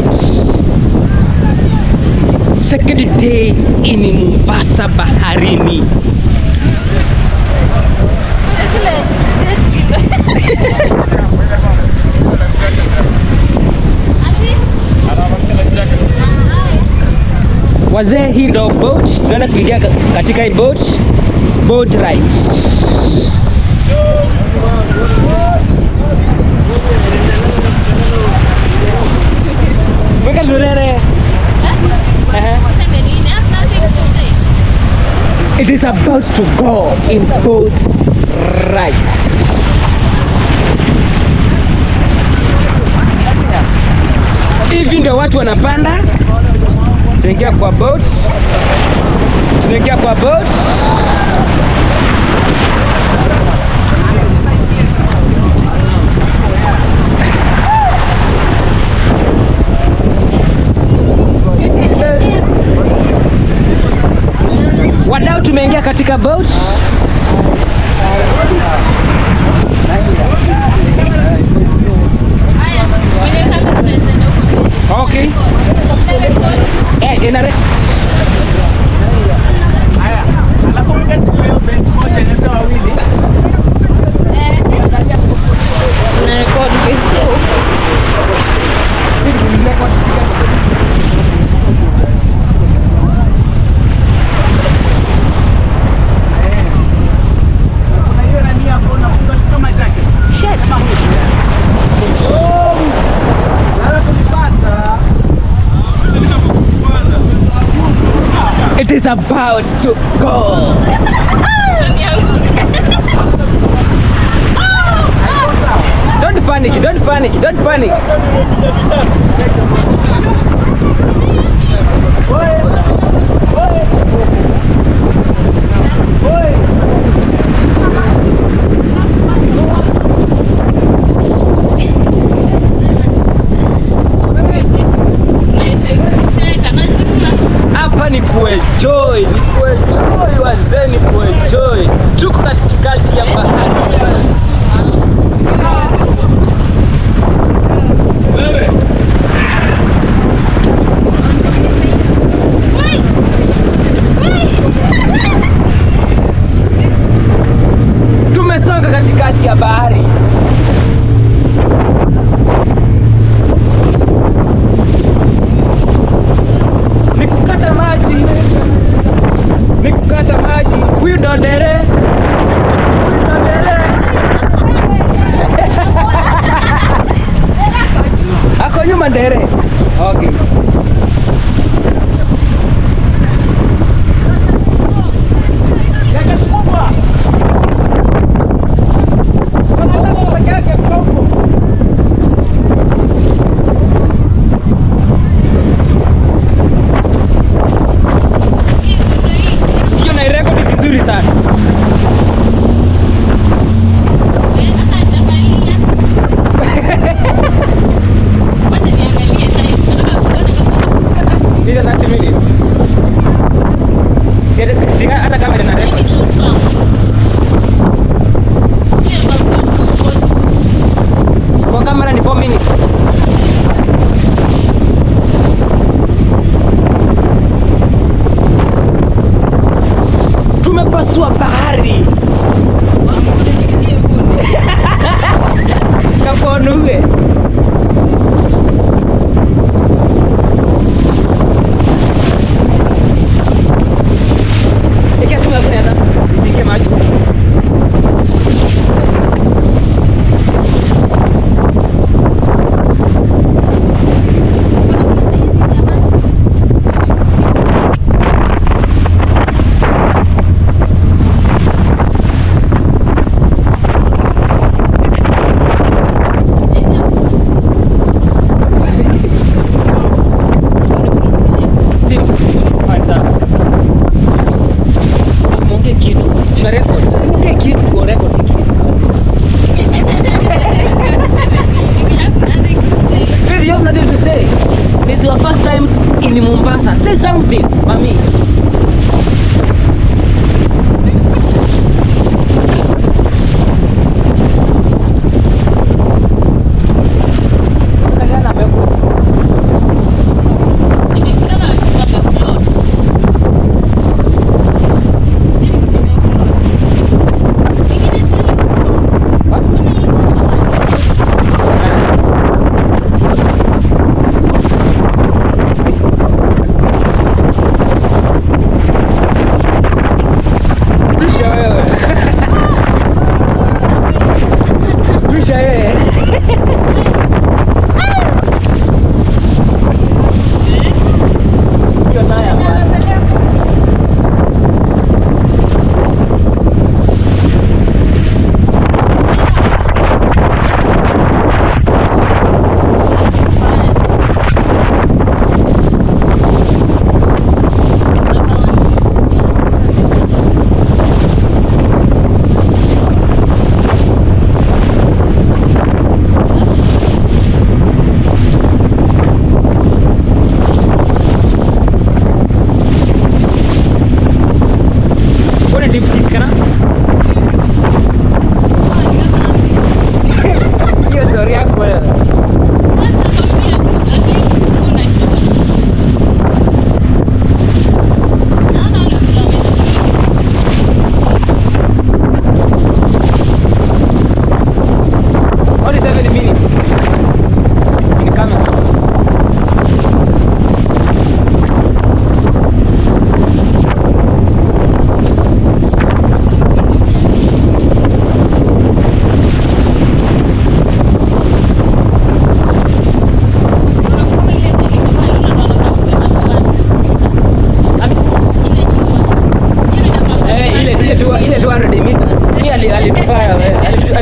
ride. Second day in Mombasa baharini. Wazee, hii ndo boat, tunaenda kuingia katika hii boat ride. Weka lurere. It is about to go in boat ride. Hivi ndio watu wanapanda. Tunaingia kwa boat. Wadau, tumeingia katika boat. Okay. Ina haya, alafu mketi leo bench moja nyote wawili. Na record video. It is about to go. Don't panic. Hapa ni kuenjoy wazee, ni kuenjoy. Tuko katikati ya bahari. Tumesonga katikati ya bahari. Nikukata maji. Huyu ndo ndere. Ako nyuma ndere. Okay. Tumepasua bahari. Kaponuwe. Ikasema kunaweza isike maji.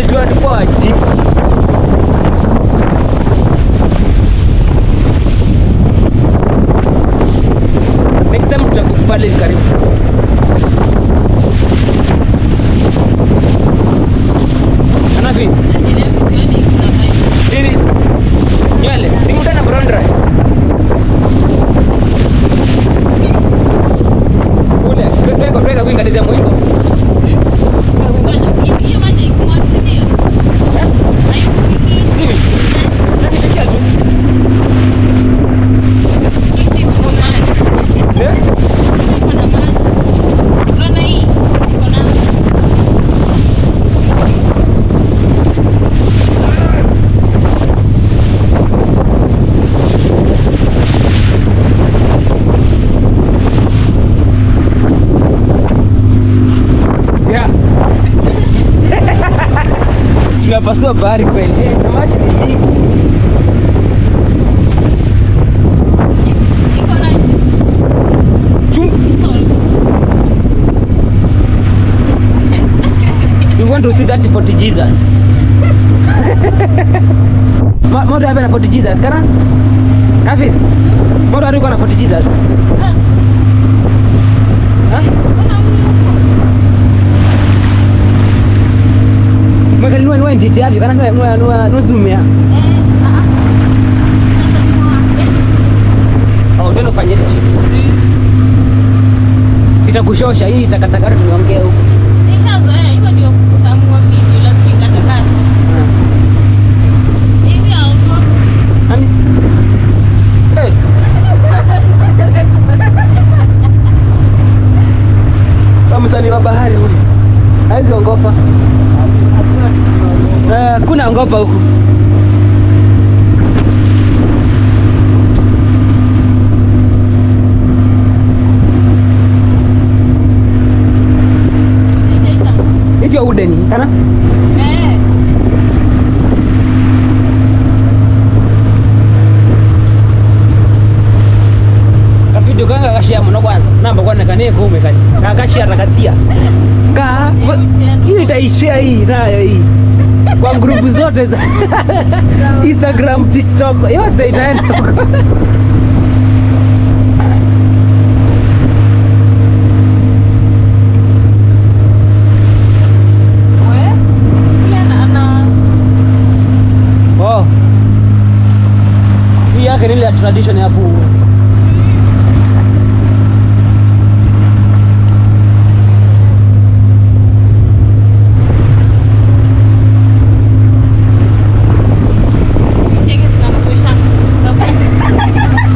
Walijua tulikuwa wajibu. Next time tutakupale karibu. Ana vipi? Nini? Nywele, si muda na brown dry. Ule, tweka kuingalizia mwiko. Hiyo maji ikumwagilia. Nini? Nakifikia tu. Iko na maji. Eh? Iko na maji. Unaona hii? Iko na Yeah. Tunapasua bahari kweli. Na maji ni mingi. iko na Chumvi. salt. You want to see that Fort Jesus? Moto hapa na Fort Jesus kana? Kafi? Moto hapa na Fort Jesus. Ha? Mweka nua njiti hapo kana nua zoom ya. Oh, ndio fanya hichi. Sitakushosha hii takataka tunaongea huko. Nishazoea, hiyo ndio utamu wa video la kukatakata. Hivi hapo. Nani? Eh. Msanii wa bahari huyu. Haizi ongopa. Kuna ongopa huku. Itio udeni, kana? Kavidio kanga kashia muno kwanza. Namba kwa nakane kume kani. Kashia rakatia. Hii itaishia hii nayo hii. Kwa grupu zote za Instagram, TikTok, yote itaenda huko. Oh. Hii yake ni ile tradition ya ku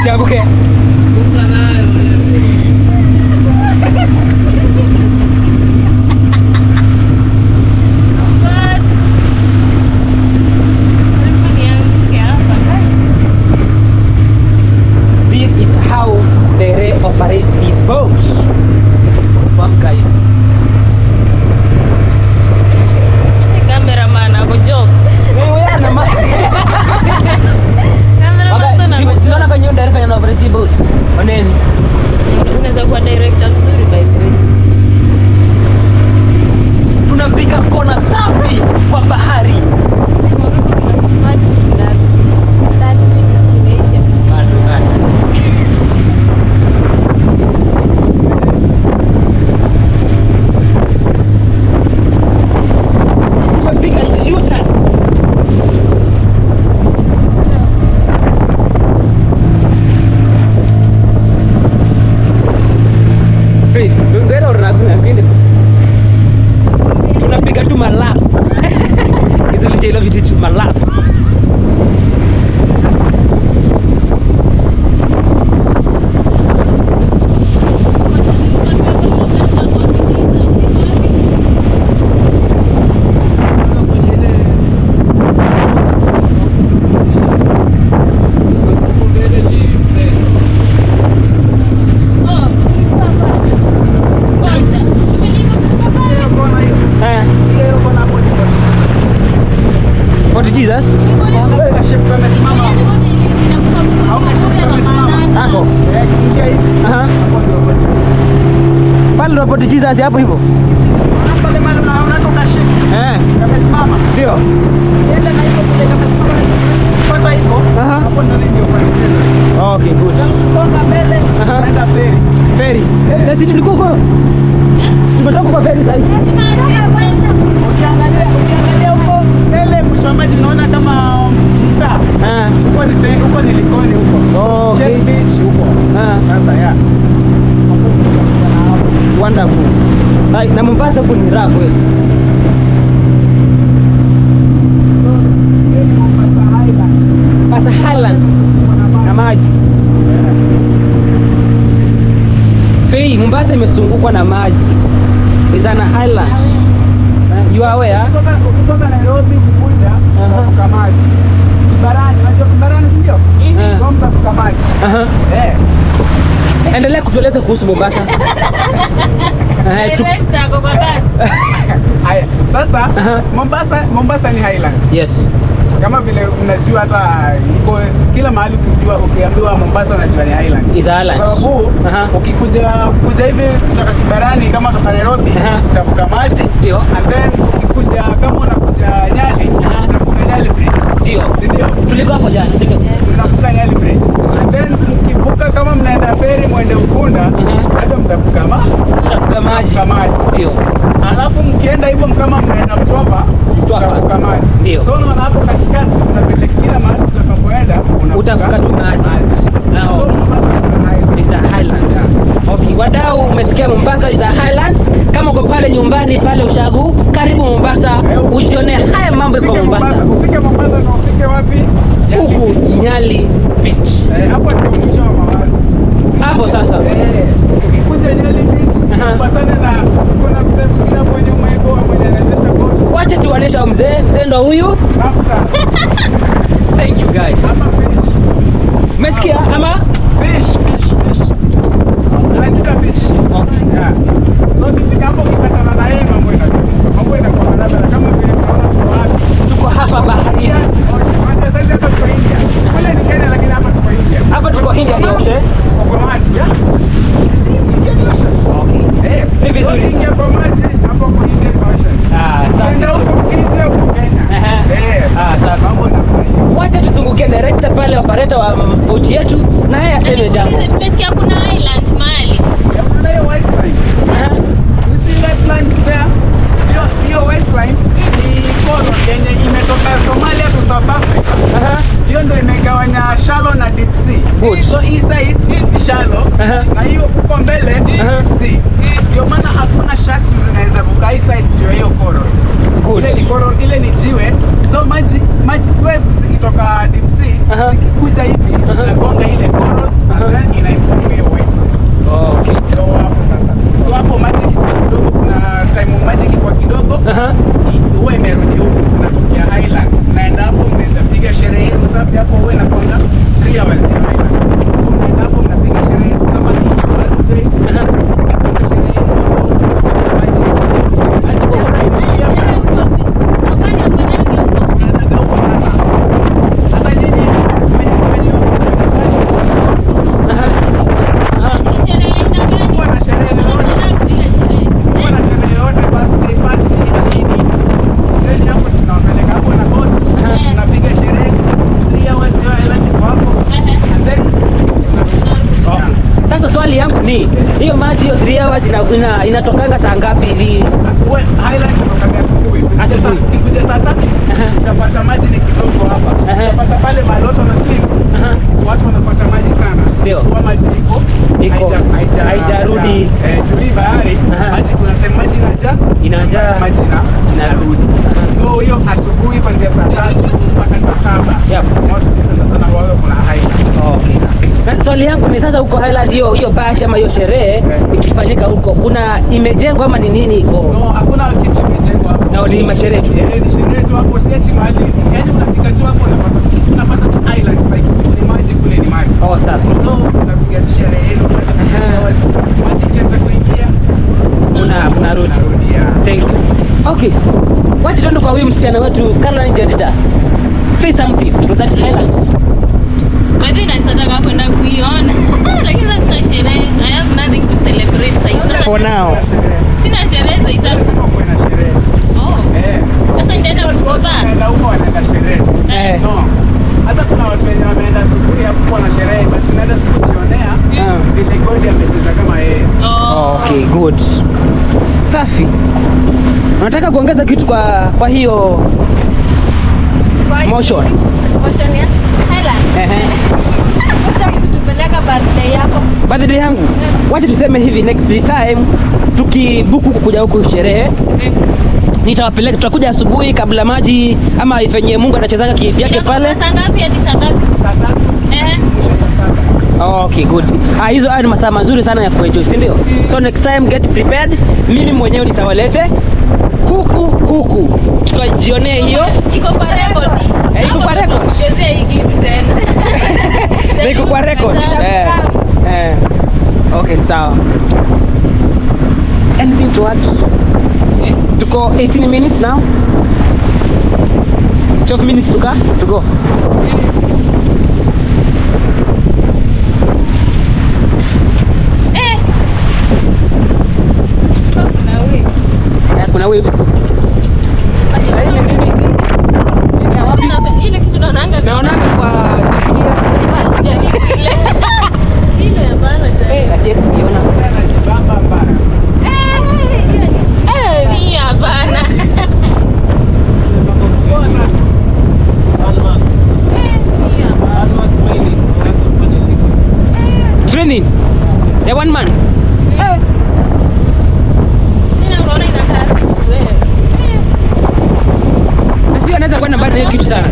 siabuke. This is how they operate these boats. Confirm guys. Cameraman ako joke. Wewe na ma. Cameraman sana. Sinaona kwenye direct kwenye operate boats. Oneni. Unaweza kuwa director mzuri by the way. Tunapiga kona safi kwa bahari. Maji tuna 30 minutes imeisha. Bado bado. Tumepiga U-turn. Hey, ndio unakwenda. Tunapiga tu malap. Hizo licha hilo vitu tu malap. Fort Jesus? Ako. Aha. Pale ndo Fort Jesus hapo hivyo. Pale mahali unaona ndo kashiki. Eh. Yamesimama. Ndio. Ndio. Ukienda na hiyo kule kama pata hivyo, Aha. hapo ndio ndio kwa Jesus. Okay, good. Songa mbele, Aha. naenda feri. Ferry. Na sisi tulikuwa huko. Tumetoka kwa ferry sasa. Ukiangalia huko mbele mwisho wa maji unaona kama mtaa. Ah. Huko ni Likoni huko. Okay. Shell Beach huko. Ah. Sasa ya. Wonderful. Hai, na Mombasa huko ni raha kweli. Mombasa Highland na maji. Fei, Mombasa imezungukwa na maji. Is an island. You are aware? Ukitoka Nairobi ukikuja utavuka maji. Kibarani, unajua Kibarani si ndio? Kwa mtavuka maji. Aha. Endelea kutueleza kuhusu Mombasa. Director kwa basi. Haya, sasa Aha. Mombasa ni Highland. Yes. Kama vile unajua hata iko kila mahali ukijua ukiambiwa Mombasa unajua ni Highland. Is an island. Sababu Aha. ukikuja hivi kutoka Kibarani kama kutoka Nairobi Aha. utavuka maji. Ndio. And then ukikuja kama unakuja Nyali Aha. utavuka Nyali Bridge. Ndio. Si ndio? Tulikuwa hapo jana, sio? Unavuka Nyali Bridge. And then mkivuka kama mnaenda feri mwende Ukunda, bado mtavuka Tunavuka maji. Ndio. alafu mkienda hivyo kama mnaenda Mtwapa, mtavuka maji. Ndio. So unaona hapo katikati kuna vile kila mahali utakapoenda Utavuka tu maji. Nao. So Mombasa Is a highland. Okay, wadau, umesikia Mombasa is a highland. Kama uko pale nyumbani pale Ushagu, karibu Mombasa, ujione haya mambo kwa Mombasa. Ufike Mombasa na ufike wapi? Huku Nyali Beach. Hapo ndio mwisho wa mawazo. Hapo sasa. Ukikuja Nyali Beach, upatane na kuna msemo mwingine hapo nyuma hivyo mwenye anaendesha boat. Wacha tuonesha mzee ndo huyu. Mafuta. Thank you guys. Ama fish. Umesikia ama? Fish. Anaitwa fish. Okay. Yeah. So ukifika hapo ukipatana na yeye mambo inakuwa barabara kama vile tunaona tuko wapi. Tuko hapa baharini. Unajua sasa hapa tuko India. Kule ni Kenya lakini hapa tuko India. Hapa tuko India ni ocean. Tuko kwa maji. India ni ocean. Okay. Ni vizuri. So India kwa maji, hapo kwa India ni ocean. Nenda Safi. huko India huko Kenya. Safi. Mambo inafanya. Wacha tuzungukie director pale, operator wa boti yetu, na yeye aseme jambo. Tumesikia kuna island mahali. Kuna hiyo white line. You see that line there? Hiyo white line ni color yenye imetoka Somalia to South Africa. Hiyo ndio imegawanya shallow na deep sea. Good. So hii side ni shallow na hiyo huko mbele ni deep sea. Ndio maana hakuna sharks zinaweza vuka hii side juu ya hiyo coral. Good. Ile ni coral, ile ni jiwe. So maji waves zikitoka deep sea zikikuja hivi zinagonga ile coral and then inaimprove hiyo white line. Okay. So hapo sasa. So hapo maji kidogo, kuna time maji kwa kidogo huwa imerudi huku, kunatokea Highland. Naenda hapo mnaweza piga sherehe yenu safi hapo, huwa inakwanga 3 hours ya Highland. So mnaenda hapo mnapiga sherehe kama ni birthday. Mnapiga sherehe yenu hapo. Maji yanasaidia mnaenda huko sana. Hata nyinyi huwa na sherehe yote, birthday party nini. Sasa hapo tunawapeleka hapo na boat. Tunapiga sherehe 3 hours ya Highland kwa hapo. And then Sasa swali yangu ni hiyo maji hiyo 3 hours inatokanga saa ngapi hivi? Highland kutoka asubuhi. Ukikuja saa 3 utapata maji ni kidogo hapa. Utapata pale maloto na steam. Watu wanapata maji sana. Ndio. Kwa maji iko haijarudi. Juu hii bahari maji, kuna time maji Inajaa. maji inarudi. So hiyo asubuhi kuanzia saa 3 mpaka saa 7. Yep. Mostly sana wao kuna Highland. Okay. Na swali yangu ni sasa huko Highland hiyo bash ama hiyo sherehe ikifanyika huko kuna imejengwa ama ni nini iko? No, hakuna kitu kimejengwa hapo. Na ni masherehe tu. Ni sherehe tu hapo, si eti mahali. Yaani unafika tu hapo unapata tu islands like ni maji kule ni maji. Oh, safi. So unapiga sherehe yenu, maji kianza kuingia. Mnarudi. Yeah. Thank you. Okay. Wacha tuende kwa huyu msichana wetu Caroline Jedida. Say something to that Highland. Baadhi nataka kwenda kuiona. Lakini sasa sina sherehe. I have nothing to celebrate sasa. For now. Sina sherehe sasa. Lazima kuwe na sherehe. Oh. Sasa ndio Unaenda watu wote kukopa. wanaenda huko wanaenda sherehe. Eh. No. Hata kuna watu wenye wameenda asubuhi hapo na sherehe, but tunaenda tu kujionea vile Godi amecheza kama yeye. Oh. Okay, good. Safi. Unataka kuongeza kitu kwa hiyo motion? Motion ya Highland. Unataka kutupeleka birthday yako? Birthday yangu. Wacha tuseme hivi, next time tukibuku kuja huku sherehe, nitawapeleka, tutakuja asubuhi kabla maji ama ifanyie Mungu anachezaga kivyake pale. Saa ngapi hadi saa ngapi? Saa 3. Mwisho saa 7. Okay, good. Hizo ni masaa mazuri sana ya kuenjoy, si ndio? So next time get prepared. Mimi mwenyewe nitawalete huku tukajionee hiyo. Iko kwa record. Iko kwa record. Chezea hii kitu tena. Iko kwa record. Okay, sawa. Anything to add? Tuko 18 minutes now. 12 minutes to go. Kuna waves. Ile kitu naonanga kwa ile bana. na siwezi kuiona. Bamba mbaya. Ni hapana. Training. Ya one man. Anaweza kwenda mbali na hiyo kitu sana.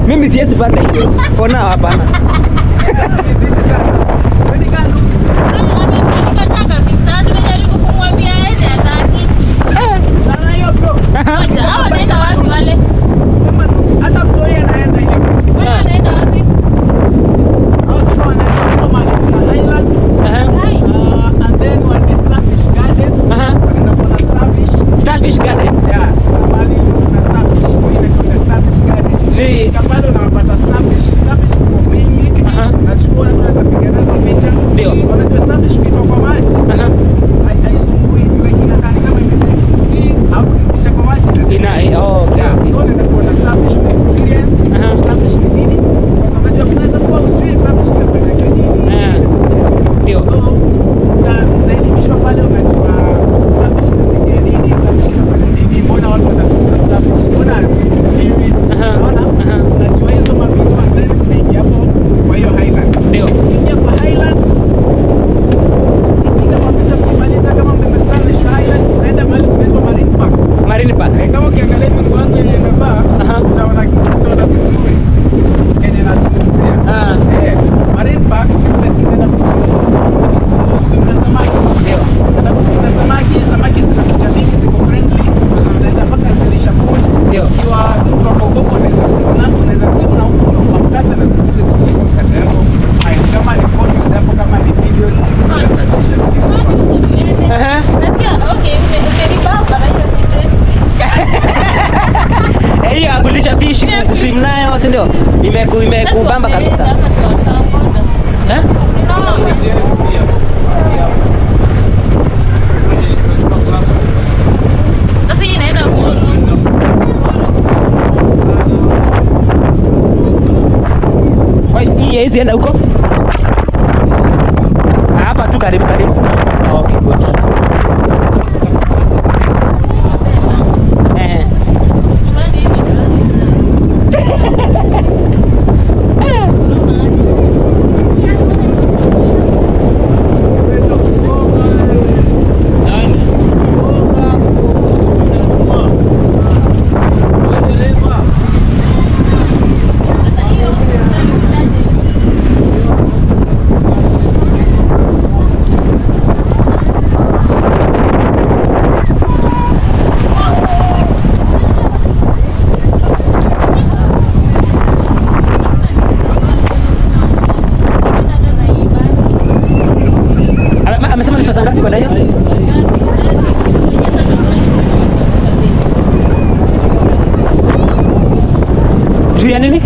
Mimi siwezi panda hiyo. For now hapana. Starfish Garden. Yeah, mahali kuna starfish. So ile kuna starfish garden. Ni Kapado unapata starfish. Starfish ziko mingi. Nachukua na tunaweza piga nazo picha. Ndio. Unajua starfish ukitoka kwa maji. Haisumbui. Like inakaa ni kama imeteka. Hapo kisha kwa maji. okay. Yeah, so nenda kuona starfish experience. Starfish ni nini? Kwa unajua kunaweza kuwa ujui starfish inafanya nini. Ndio. So unaelimishwa pale, unajua starfish inasaidia nini, starfish inafanya nini, mbona watu wanatumia starfish, mbona haziwi. Unaona? Unajua hizo mavitu and then unaingia hapo kwa hiyo Highland. Ndio. Ukiingia kwa Highland, ukipiga mapicha kumaliza, kama mmemalizana na hiyo Highland, unaenda mahali kunaitwa Marine Park. Marine Park. Kama ukiangalia mimi wangu yenye nimevaa, utaona vizuri kenye nazungumzia. Marine Park kule zinaenda kusimama samaki. Ndio. Unaenda kusimama samaki, samaki zinakuja mingi, ziko friendly. Unaweza mpaka zilisha food. Ndio. Ikiwa si mtu wako huko, unaweza simu na huko na mkate na zikuze zikuwe mkate yako. Haya, kama ni audio ndipo, kama ni videos, unatachisha. Hiyo akulisha fish kusim nayo, si ndio? Imekubamba kabisa. Sasa hii inaenda Kwa hiyo hizi enda huko? Hapa tu karibu. Okay, good. Amesema ni pesa ngapi kwa hiyo? Juu ya nini?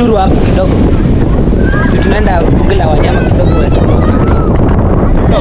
Nyahururu hapo kidogo. Tunaenda bunge la wanyama kidogo. So,